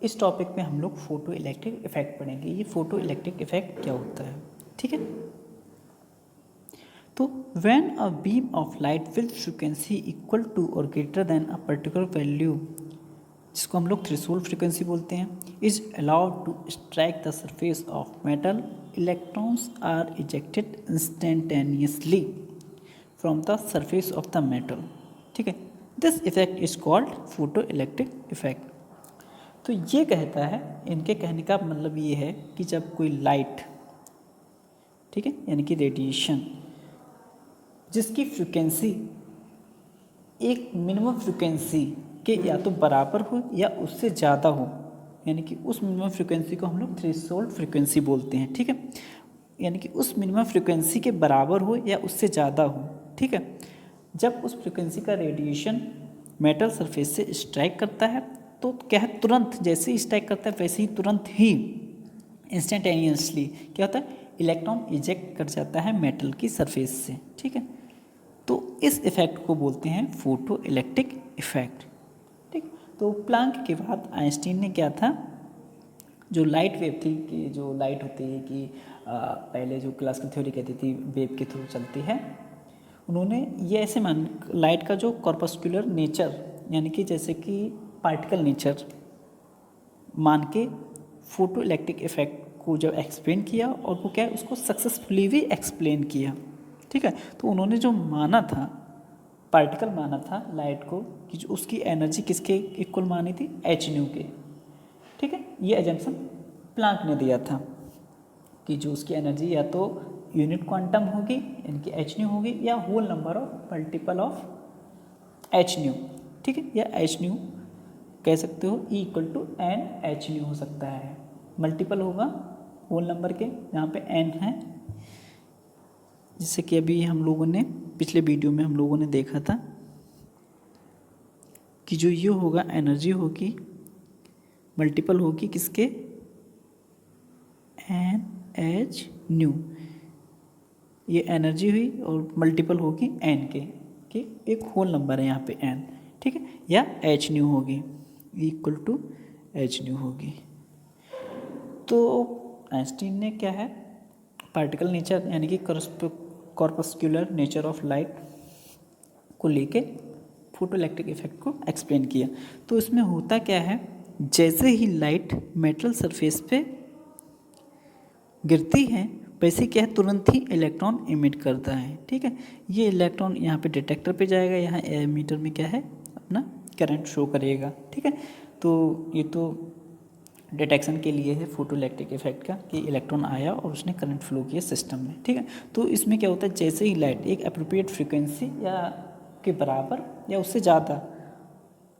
इस टॉपिक में हम लोग फोटो इलेक्ट्रिक इफेक्ट पढ़ेंगे। ये फोटो इलेक्ट्रिक इफेक्ट क्या होता है, ठीक है। तो when a beam of light with frequency equal to और greater than a particular value, जिसको हम लोग थ्रेशोल्ड फ्रीक्वेंसी बोलते हैं, is allowed to strike the surface of metal, electrons are ejected instantaneously from the surface of the metal, ठीक है। This effect is called photoelectric effect. तो ये कहता है, इनके कहने का मतलब ये है कि जब कोई लाइट, ठीक है, यानी कि रेडिएशन जिसकी फ्रिक्वेंसी एक मिनिमम फ्रिक्वेंसी के या तो बराबर हो या उससे ज़्यादा हो, यानी कि उस मिनिमम फ्रिक्वेंसी को हम लोग थ्रेशोल्ड फ्रिक्वेंसी बोलते हैं, ठीक है। यानी कि उस मिनिमम फ्रिक्वेंसी के बराबर हो या उससे ज़्यादा हो, ठीक है। जब उस फ्रिक्वेंसी का रेडिएशन मेटल सरफेस से स्ट्राइक करता है तो क्या है, तुरंत जैसे ही स्ट्राइक करता है वैसे ही तुरंत ही इंस्टेंटेनियसली क्या होता है, इलेक्ट्रॉन इजेक्ट कर जाता है मेटल की सरफेस से, ठीक है। तो इस इफेक्ट को बोलते हैं फोटो इलेक्ट्रिक इफेक्ट, ठीक। तो प्लांक के बाद आइंस्टीन ने क्या था, जो लाइट वेव थी कि जो लाइट होती है कि पहले जो क्लासिकल थ्योरी कहती थी वेव के थ्रू चलती है, उन्होंने ये ऐसे मान लाइट का जो कॉर्पस्कुलर नेचर यानी कि जैसे कि पार्टिकल नेचर मान के फोटो इलेक्ट्रिक इफेक्ट को जब एक्सप्लेन किया, और वो क्या है, उसको सक्सेसफुली भी एक्सप्लेन किया, ठीक है। तो उन्होंने जो माना था, पार्टिकल माना था लाइट को कि जो उसकी एनर्जी किसके इक्वल मानी थी, एच न्यू के, ठीक है। ये एजम्पशन प्लांक ने दिया था कि जो उसकी एनर्जी या तो यूनिट क्वांटम होगी यानी कि एच न्यू होगी, या whole number of multiple of h nu, ठीक है, या एच न्यू कह सकते हो, E equal to n h nu हो सकता है। मल्टीपल होगा होल नंबर के, यहाँ पे एन है, जैसे कि अभी हम लोगों ने पिछले वीडियो में हम लोगों ने देखा था कि जो ये होगा एनर्जी होगी मल्टीपल होगी किसके, एन एच न्यू, ये एनर्जी हुई और मल्टीपल होगी एन के एक होल नंबर है यहाँ पे एन, ठीक है, या एच न्यू होगी, इक्वल टू एच न्यू होगी। तो आइंस्टीन ने क्या है, पार्टिकल नेचर यानी कि कॉर्पस्कुलर नेचर ऑफ लाइट को लेके फोटो इलेक्ट्रिक इफेक्ट को एक्सप्लेन किया। तो इसमें होता क्या है, जैसे ही लाइट मेटल सरफेस पे गिरती है वैसे क्या है, तुरंत ही इलेक्ट्रॉन इमिट करता है, ठीक है। ये इलेक्ट्रॉन यहाँ पे डिटेक्टर पे जाएगा, यहाँ एमीटर में क्या है, अपना करंट शो करेगा, ठीक है। तो ये तो डिटेक्शन के लिए है फोटो इलेक्ट्रिक इफेक्ट का, कि इलेक्ट्रॉन आया और उसने करंट फ्लो किया सिस्टम में, ठीक है। तो इसमें क्या होता है, जैसे ही लाइट एक अप्रोप्रिएट फ्रिक्वेंसी या के बराबर या उससे ज़्यादा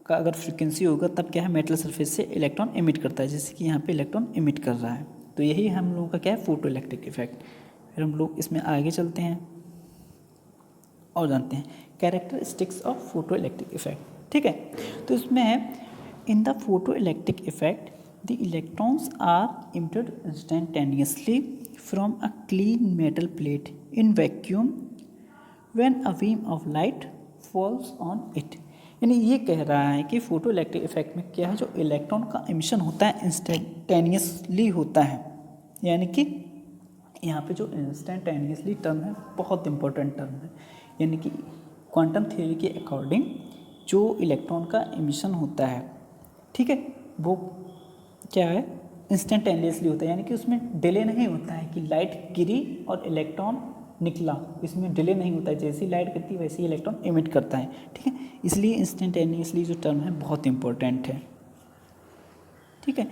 का अगर फ्रिक्वेंसी होगा, तब क्या है, मेटल सरफेस से इलेक्ट्रॉन इमिट करता है, जैसे कि यहाँ पे इलेक्ट्रॉन इमिट कर रहा है। तो यही हम लोगों का क्या है, फोटो इलेक्ट्रिक इफेक्ट। फिर हम लोग इसमें आगे चलते हैं और जानते हैं characteristics of photo electric effect, ठीक है। तो इसमें है, in the photo electric effect the electrons are emitted instantaneously from a clean metal plate in vacuum when a beam of light falls on it। यानी ये कह रहा है कि फोटो इलेक्ट्रिक इफेक्ट में क्या है, जो इलेक्ट्रॉन का एमिशन होता है इंस्टेंटेनियसली होता है, यानी कि यहाँ पे जो इंस्टेंटेनियसली टर्म है बहुत इंपॉर्टेंट टर्म है, यानी कि क्वांटम थ्योरी के अकॉर्डिंग जो इलेक्ट्रॉन का एमिशन होता है, ठीक है, वो क्या है, इंस्टेंटेनियसली होता है, यानी कि उसमें डिले नहीं होता है कि लाइट गिरी और इलेक्ट्रॉन निकला, इसमें डिले नहीं होता है, जैसी लाइट गिरती है वैसे ही इलेक्ट्रॉन इमिट करता है, ठीक है। इसलिए इंस्टेंटेनियसली जो टर्म है बहुत इंपॉर्टेंट है, ठीक है।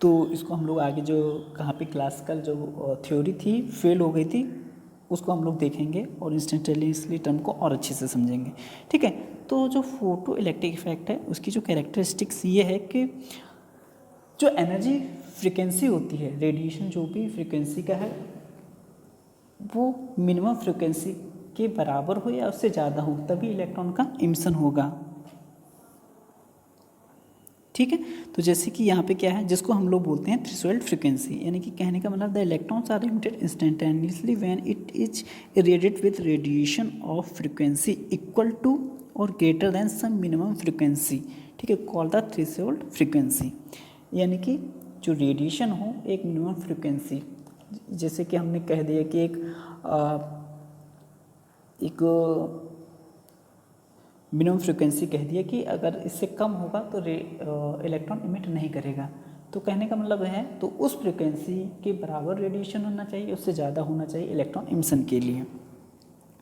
तो इसको हम लोग आगे जो कहाँ पे क्लासिकल जो थ्योरी थी फेल हो गई थी, उसको हम लोग देखेंगे और इंस्टेंटेनियसली टर्म को और अच्छे से समझेंगे, ठीक है। तो जो फोटो इलेक्ट्रिक इफेक्ट है उसकी जो कैरेक्टरिस्टिक्स ये है कि जो एनर्जी फ्रिक्वेंसी होती है, रेडिएशन जो भी फ्रिक्वेंसी का है, वो मिनिमम फ्रिक्वेंसी के बराबर हो या उससे ज़्यादा हो, तभी इलेक्ट्रॉन का इमिशन होगा, ठीक है। तो जैसे कि यहाँ पे क्या है, जिसको हम लोग बोलते हैं थ्रेशोल्ड फ्रिक्वेंसी, यानी कि कहने का मतलब the electrons are emitted instantaneously when it is irradiated with radiation of frequency equal to और greater than some minimum frequency, ठीक है, कॉल द थ्रेशोल्ड फ्रीक्वेंसी, यानी कि जो रेडिएशन हो एक मिनिमम फ्रीक्वेंसी, जैसे कि हमने कह दिया कि एक मिनिमम फ्रीक्वेंसी कह दिया कि अगर इससे कम होगा तो इलेक्ट्रॉन इमिट नहीं करेगा। तो कहने का मतलब है तो उस फ्रीक्वेंसी के बराबर रेडिएशन होना चाहिए, उससे ज़्यादा होना चाहिए इलेक्ट्रॉन इमिशन के लिए।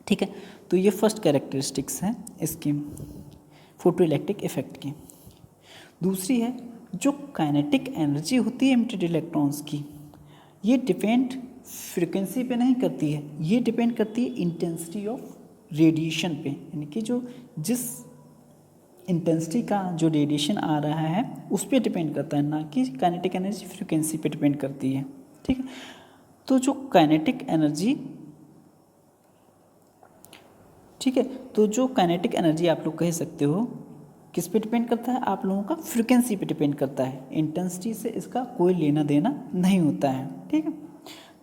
ठीक है, तो ये फर्स्ट कैरेक्टरिस्टिक्स है इसकी फोटो इलेक्ट्रिक इफेक्ट की। दूसरी है जो काइनेटिक एनर्जी होती है इमिटेड इलेक्ट्रॉन्स की, ये डिपेंड फ्रीक्वेंसी पे नहीं करती है, ये डिपेंड करती है इंटेंसिटी ऑफ रेडिएशन पे, यानी कि जो जिस इंटेंसिटी का जो रेडिएशन आ रहा है उस पर डिपेंड करता है, ना कि काइनेटिक एनर्जी फ्रीक्वेंसी पे डिपेंड करती है। ठीक है, तो जो काइनेटिक एनर्जी, ठीक है, तो जो काइनेटिक एनर्जी आप लोग कह सकते हो किस पे डिपेंड करता है, आप लोगों का फ्रीक्वेंसी पे डिपेंड करता है, इंटेंसिटी से इसका कोई लेना देना नहीं होता है। ठीक है,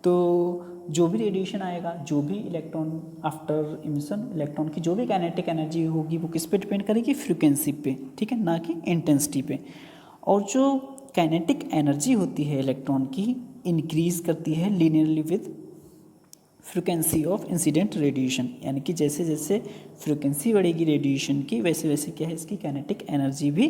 तो जो भी रेडिएशन आएगा, जो भी इलेक्ट्रॉन आफ्टर इमिशन इलेक्ट्रॉन की जो भी काइनेटिक एनर्जी होगी वो किस पे डिपेंड करेगी, फ्रीक्वेंसी पे, ठीक है, ना कि इंटेंसिटी पे। और जो काइनेटिक एनर्जी होती है इलेक्ट्रॉन की इंक्रीज करती है linearly with frequency of incident radiation, यानी कि जैसे जैसे फ्रीक्वेंसी बढ़ेगी रेडिएशन की वैसे वैसे क्या है इसकी काइनेटिक एनर्जी भी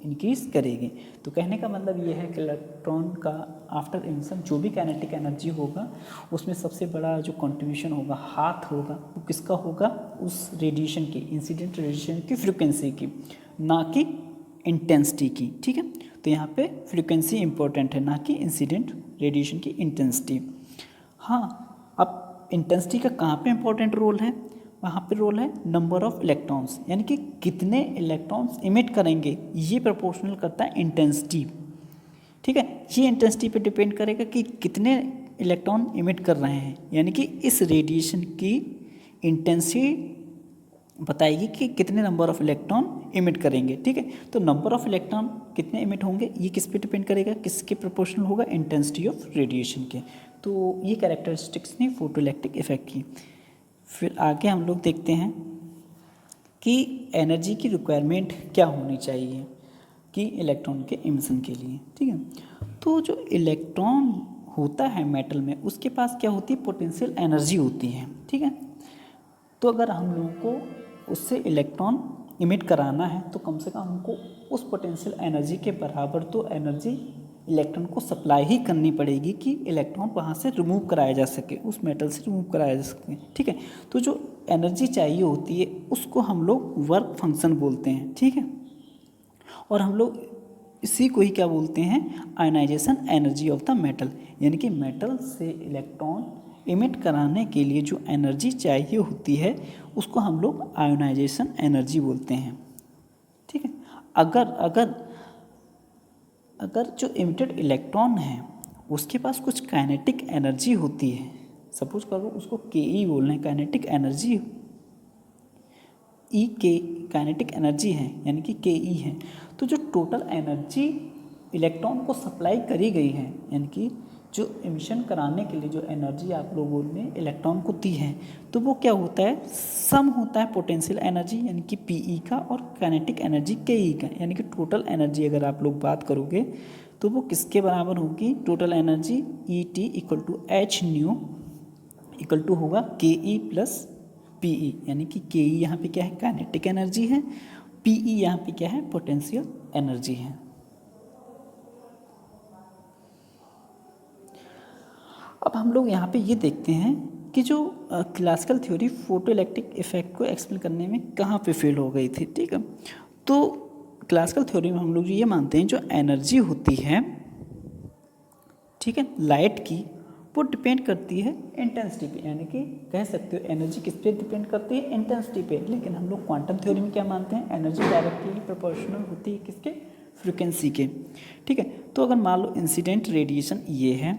इंक्रीज करेगी। तो कहने का मतलब ये है कि इलेक्ट्रॉन का आफ्टर इमिशन जो भी काइनेटिक एनर्जी होगा उसमें सबसे बड़ा जो कंट्रीब्यूशन होगा, हाथ होगा, वो किसका होगा, उस रेडिएशन की, इंसिडेंट रेडिएशन की फ्रीक्वेंसी की, ना कि इंटेंसिटी की। ठीक है, तो यहाँ पे फ्रीक्वेंसी इंपॉर्टेंट है, ना कि इंसिडेंट रेडिएशन की इंटेंसिटी। हाँ, अब इंटेंसिटी का कहाँ पे इंपॉर्टेंट रोल है, वहाँ पे रोल है नंबर ऑफ इलेक्ट्रॉन्स, यानी कि कितने इलेक्ट्रॉन्स इमिट करेंगे ये प्रोपोर्शनल करता है इंटेंसिटी। ठीक है, ये इंटेंसिटी पे डिपेंड करेगा कि कितने इलेक्ट्रॉन इमिट कर रहे हैं, यानी कि इस रेडिएशन की इंटेंसिटी बताएगी कि कितने नंबर ऑफ इलेक्ट्रॉन इमिट करेंगे। ठीक है, तो नंबर ऑफ इलेक्ट्रॉन कितने इमिट होंगे ये किस पे डिपेंड करेगा, किसके प्रोपोर्शनल होगा, इंटेंसिटी ऑफ रेडिएशन के। तो ये कैरेक्टरिस्टिक्स ने फोटो इलेक्ट्रिक इफेक्ट की। फिर आगे हम लोग देखते हैं कि एनर्जी की रिक्वायरमेंट क्या होनी चाहिए कि इलेक्ट्रॉन के इमिशन के लिए। ठीक है, तो जो इलेक्ट्रॉन होता है मेटल में उसके पास क्या होती है, पोटेंशियल एनर्जी होती है। ठीक है, तो अगर हम लोगों को उससे इलेक्ट्रॉन इमिट कराना है तो कम से कम हमको उस पोटेंशियल एनर्जी के बराबर तो एनर्जी इलेक्ट्रॉन को सप्लाई ही करनी पड़ेगी कि इलेक्ट्रॉन वहाँ से रिमूव कराया जा सके, उस मेटल से रिमूव कराया जा सके। ठीक है, तो जो एनर्जी चाहिए होती है उसको हम लोग वर्क फंक्शन बोलते हैं। ठीक है, और हम लोग इसी को ही क्या बोलते हैं, ionisation energy of the metal, यानी कि मेटल से इलेक्ट्रॉन इमिट कराने के लिए जो एनर्जी चाहिए होती है उसको हम लोग आयोनाइजेशन एनर्जी बोलते हैं। ठीक है, अगर जो इमिटेड इलेक्ट्रॉन है उसके पास कुछ काइनेटिक एनर्जी होती है, सपोज करो उसको के बोल रहे हैं, काइनेटिक एनर्जी के काइनेटिक एनर्जी है यानी कि के है, तो जो टोटल एनर्जी इलेक्ट्रॉन को सप्लाई करी गई है, यानी कि जो इमिशन कराने के लिए जो एनर्जी आप लोगों ने इलेक्ट्रॉन को दी है तो वो क्या होता है, सम होता है पोटेंशियल एनर्जी यानी कि पीई का और काइनेटिक एनर्जी केई का, यानी कि टोटल एनर्जी अगर आप लोग बात करोगे तो वो किसके बराबर होगी, total energy E T equal to h nu equal to होगा के ई प्लस पी ई, यानी कि के ई यहाँ पे क्या है, काइनेटिक एनर्जी है, पी ई यहाँ पे क्या है, पोटेंशियल एनर्जी है। अब हम लोग यहाँ पे ये देखते हैं कि जो classical theory photo electric effect को एक्सप्लेन करने में कहाँ पे फेल हो गई थी। ठीक है, तो क्लासिकल थ्योरी में हम लोग ये मानते हैं जो एनर्जी होती है, ठीक है, लाइट की, वो डिपेंड करती है इंटेंसिटी पे, यानी कि कह सकते हो एनर्जी किस पे डिपेंड करती है, इंटेंसिटी पे। लेकिन हम लोग क्वांटम थ्योरी में क्या मानते हैं, एनर्जी डायरेक्टली प्रोपोर्शनल होती है किसके, फ्रीक्वेंसी के। ठीक है, तो अगर मान लो इंसिडेंट रेडिएशन ये है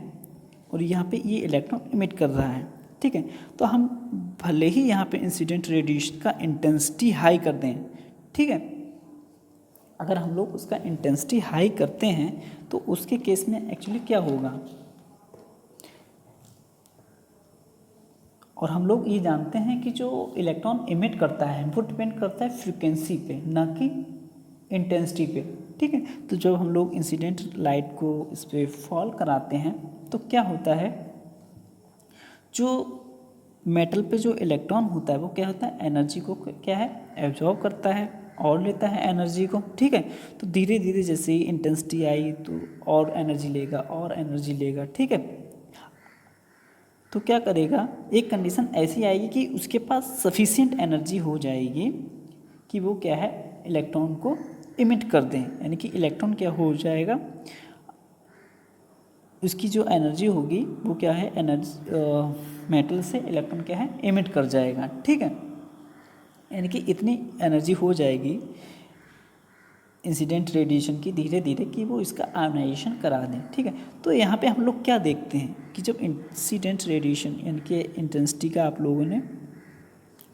और यहाँ पे ये इलेक्ट्रॉन इमिट कर रहा है, ठीक है, तो हम भले ही यहाँ पे इंसिडेंट रेडिएशन का इंटेंसिटी हाई कर दें, ठीक है, अगर हम लोग उसका इंटेंसिटी हाई करते हैं तो उसके केस में एक्चुअली क्या होगा, और हम लोग ये जानते हैं कि जो इलेक्ट्रॉन इमिट करता है वो डिपेंड करता है फ्रीक्वेंसी पे, ना कि इंटेंसिटी पे, ठीक है। तो जब हम लोग इंसिडेंट लाइट को इस पर फॉल कराते हैं तो क्या होता है, जो मेटल पे जो इलेक्ट्रॉन होता है वो क्या होता है, एनर्जी को क्या है, एब्जॉर्ब करता है और लेता है एनर्जी को, ठीक है। तो धीरे धीरे जैसे ही इंटेंसिटी आई तो और एनर्जी लेगा और एनर्जी लेगा, ठीक है। तो क्या करेगा, एक कंडीशन ऐसी आएगी कि उसके पास सफिशिएंट एनर्जी हो जाएगी कि वो क्या है, इलेक्ट्रॉन को इमिट कर दें, यानी कि इलेक्ट्रॉन क्या हो जाएगा, उसकी जो एनर्जी होगी वो क्या है, एनर्जी मेटल से इलेक्ट्रॉन क्या है, इमिट कर जाएगा, ठीक है। यानी कि इतनी एनर्जी हो जाएगी इंसिडेंट रेडिएशन की धीरे धीरे कि वो इसका आयोनाइजेशन करा दें, ठीक है। तो यहाँ पे हम लोग क्या देखते हैं कि जब इंसिडेंट रेडिएशन यानी कि इंटेंसिटी का आप लोगों ने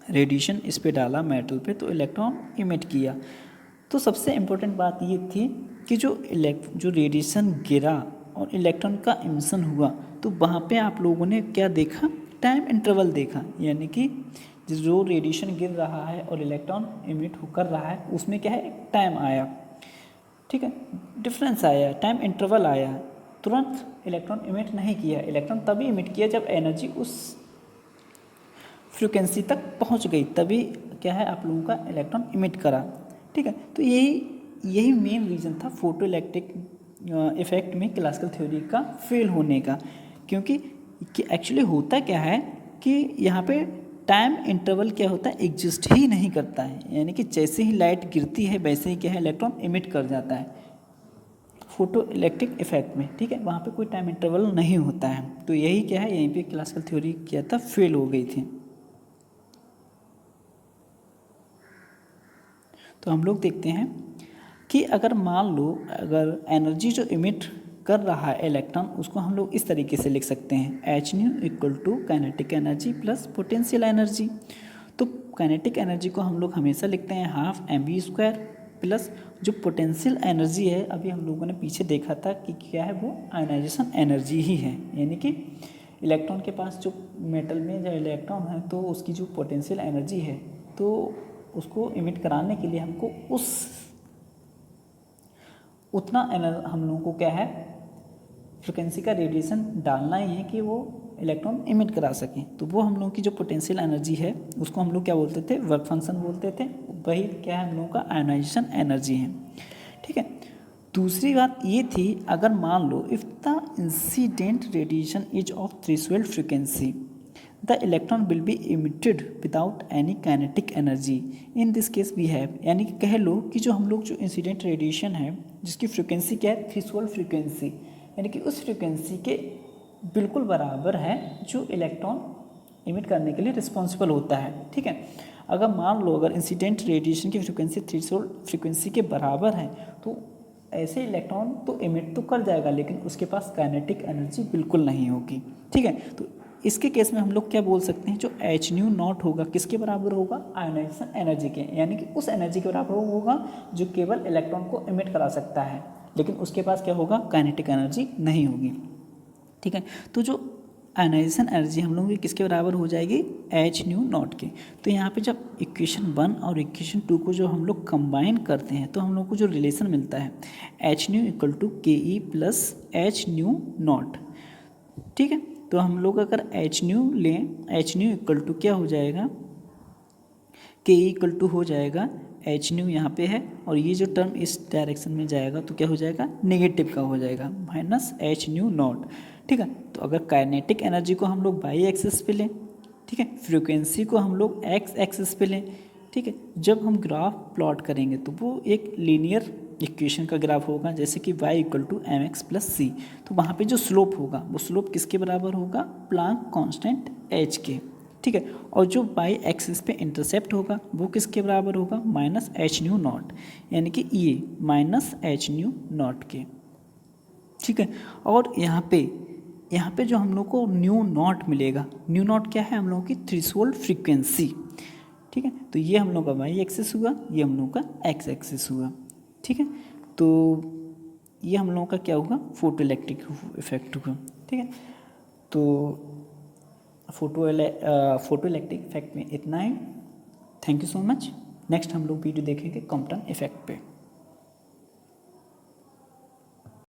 रेडिएशन इस पे डाला मेटल पे तो इलेक्ट्रॉन इमिट किया। तो सबसे इम्पोर्टेंट बात ये थी कि जो रेडिएशन गिरा और इलेक्ट्रॉन का इमिशन हुआ तो वहाँ पे आप लोगों ने क्या देखा, टाइम इंटरवल देखा, यानी कि जो रेडिएशन गिर रहा है और इलेक्ट्रॉन इमिट होकर रहा है उसमें क्या है, टाइम आया, ठीक है, डिफरेंस आया, टाइम इंटरवल आया। तुरंत इलेक्ट्रॉन इमिट नहीं किया, इलेक्ट्रॉन तभी इमिट किया जब एनर्जी उस फ्रीक्वेंसी तक पहुंच गई, तभी क्या है आप लोगों का इलेक्ट्रॉन इमिट करा, ठीक है। तो यही मेन रीज़न था फोटो इलेक्ट्रिक इफेक्ट में क्लासिकल थ्योरी का फेल होने का, क्योंकि एक्चुअली होता क्या है कि यहाँ पे टाइम इंटरवल क्या होता है, एग्जिस्ट ही नहीं करता है, यानी कि जैसे ही लाइट गिरती है वैसे ही क्या है, इलेक्ट्रॉन इमिट कर जाता है फोटो इलेक्ट्रिक इफेक्ट में, ठीक है। वहाँ पे कोई टाइम इंटरवल नहीं होता है। तो यही क्या है, यहीं पे क्लासिकल थ्योरी क्या था, फेल हो गई थी। तो हम लोग देखते हैं कि अगर मान लो अगर एनर्जी जो इमिट कर रहा है इलेक्ट्रॉन उसको हम लोग इस तरीके से लिख सकते हैं, h nu equal to kinetic energy plus potential energy. तो काइनेटिक एनर्जी को हम लोग हमेशा लिखते हैं हाफ mv² प्लस जो पोटेंशियल एनर्जी है, अभी हम लोगों ने पीछे देखा था कि क्या है, वो आयनाइजेशन एनर्जी ही है, यानी कि इलेक्ट्रॉन के पास जो मेटल में जो इलेक्ट्रॉन है तो उसकी जो पोटेंशियल एनर्जी है तो उसको इमिट कराने के लिए हमको उतना हम लोगों को क्या है, फ्रिक्वेंसी का रेडिएशन डालना ही है कि वो इलेक्ट्रॉन इमिट करा सकें। तो वो हम लोगों की जो पोटेंशियल एनर्जी है उसको हम लोग क्या बोलते थे, वर्क फंक्शन बोलते थे, वही क्या है हम लोगों का आयनाइजेशन एनर्जी है, ठीक है। दूसरी बात ये थी, अगर मान लो if the incident radiation is of threshold frequency the electron will be emitted without any kinetic energy, in this case we have, यानी कि कह लो कि जो हम लोग जो इंसिडेंट रेडिएशन है जिसकी फ्रिक्वेंसी क्या है, थ्रेशोल्ड फ्रिक्वेंसी, यानी कि उस फ्रिक्वेंसी के बिल्कुल बराबर है जो इलेक्ट्रॉन इमिट करने के लिए रिस्पॉन्सिबल होता है, ठीक है। अगर मान लो अगर इंसिडेंट रेडिएशन की फ्रिक्वेंसी थ्रेशोल्ड फ्रिक्वेंसी के बराबर है तो ऐसे इलेक्ट्रॉन तो इमिट तो कर जाएगा लेकिन उसके पास काइनेटिक एनर्जी बिल्कुल नहीं होगी, ठीक है। तो इसके केस में हम लोग क्या बोल सकते हैं, जो एच न्यू नॉट होगा किसके बराबर होगा, आयोनाइजेशन एनर्जी के, यानी कि उस एनर्जी के बराबर होगा जो केवल इलेक्ट्रॉन को इमिट करा सकता है, लेकिन उसके पास क्या होगा, काइनेटिक एनर्जी नहीं होगी, ठीक है। तो जो आयोनाइजेशन एनर्जी हम लोगों की किसके बराबर हो जाएगी, एच न्यू नॉट के। तो यहाँ पे जब इक्वेशन 1 और इक्वेशन 2 को जो हम लोग कंबाइन करते हैं तो हम लोग को जो रिलेशन मिलता है एच न्यू इक्वल टू के E plus H new not, ठीक है। तो हम लोग अगर एच न्यू लें, एच न्यू इक्वल टू क्या हो जाएगा, के ई इक्वल टू हो जाएगा एच न्यू यहाँ पे है और ये जो टर्म इस डायरेक्शन में जाएगा तो क्या हो जाएगा, नेगेटिव का हो जाएगा, माइनस एच न्यू नॉट, ठीक है। तो अगर काइनेटिक एनर्जी को हम लोग वाई एक्सिस पे लें, ठीक है, फ्रीक्वेंसी को हम लोग एक्स एक्सिस पे लें, ठीक है, जब हम ग्राफ प्लॉट करेंगे तो वो एक लीनियर इक्वेशन का ग्राफ होगा, जैसे कि y equal to m x plus c. तो वहाँ पे जो स्लोप होगा वो स्लोप किसके बराबर होगा, प्लांक कांस्टेंट h के, ठीक है। और जो y एक्सिस पे इंटरसेप्ट होगा वो किसके बराबर होगा, माइनस एच न्यू नॉट, यानी कि ये माइनस एच न्यू नॉट के, ठीक है। और यहाँ पे जो हम लोग को न्यू नॉट मिलेगा, न्यू नॉट क्या है, हम लोगों की थ्रेशोल्ड फ्रीक्वेंसी, ठीक है। तो ये हम लोग का वाई एक्सिस हुआ, ये हम लोग का एक्स एक्सिस हुआ, ठीक है। तो ये हम लोगों का क्या होगा, फोटो इलेक्ट्रिक इफेक्ट होगा, ठीक है। तो फोटो इलेक्ट्रिक इफेक्ट में इतना ही। Thank you so much. Next हम लोग वीडियो देखेंगे कॉम्पटन इफेक्ट पे।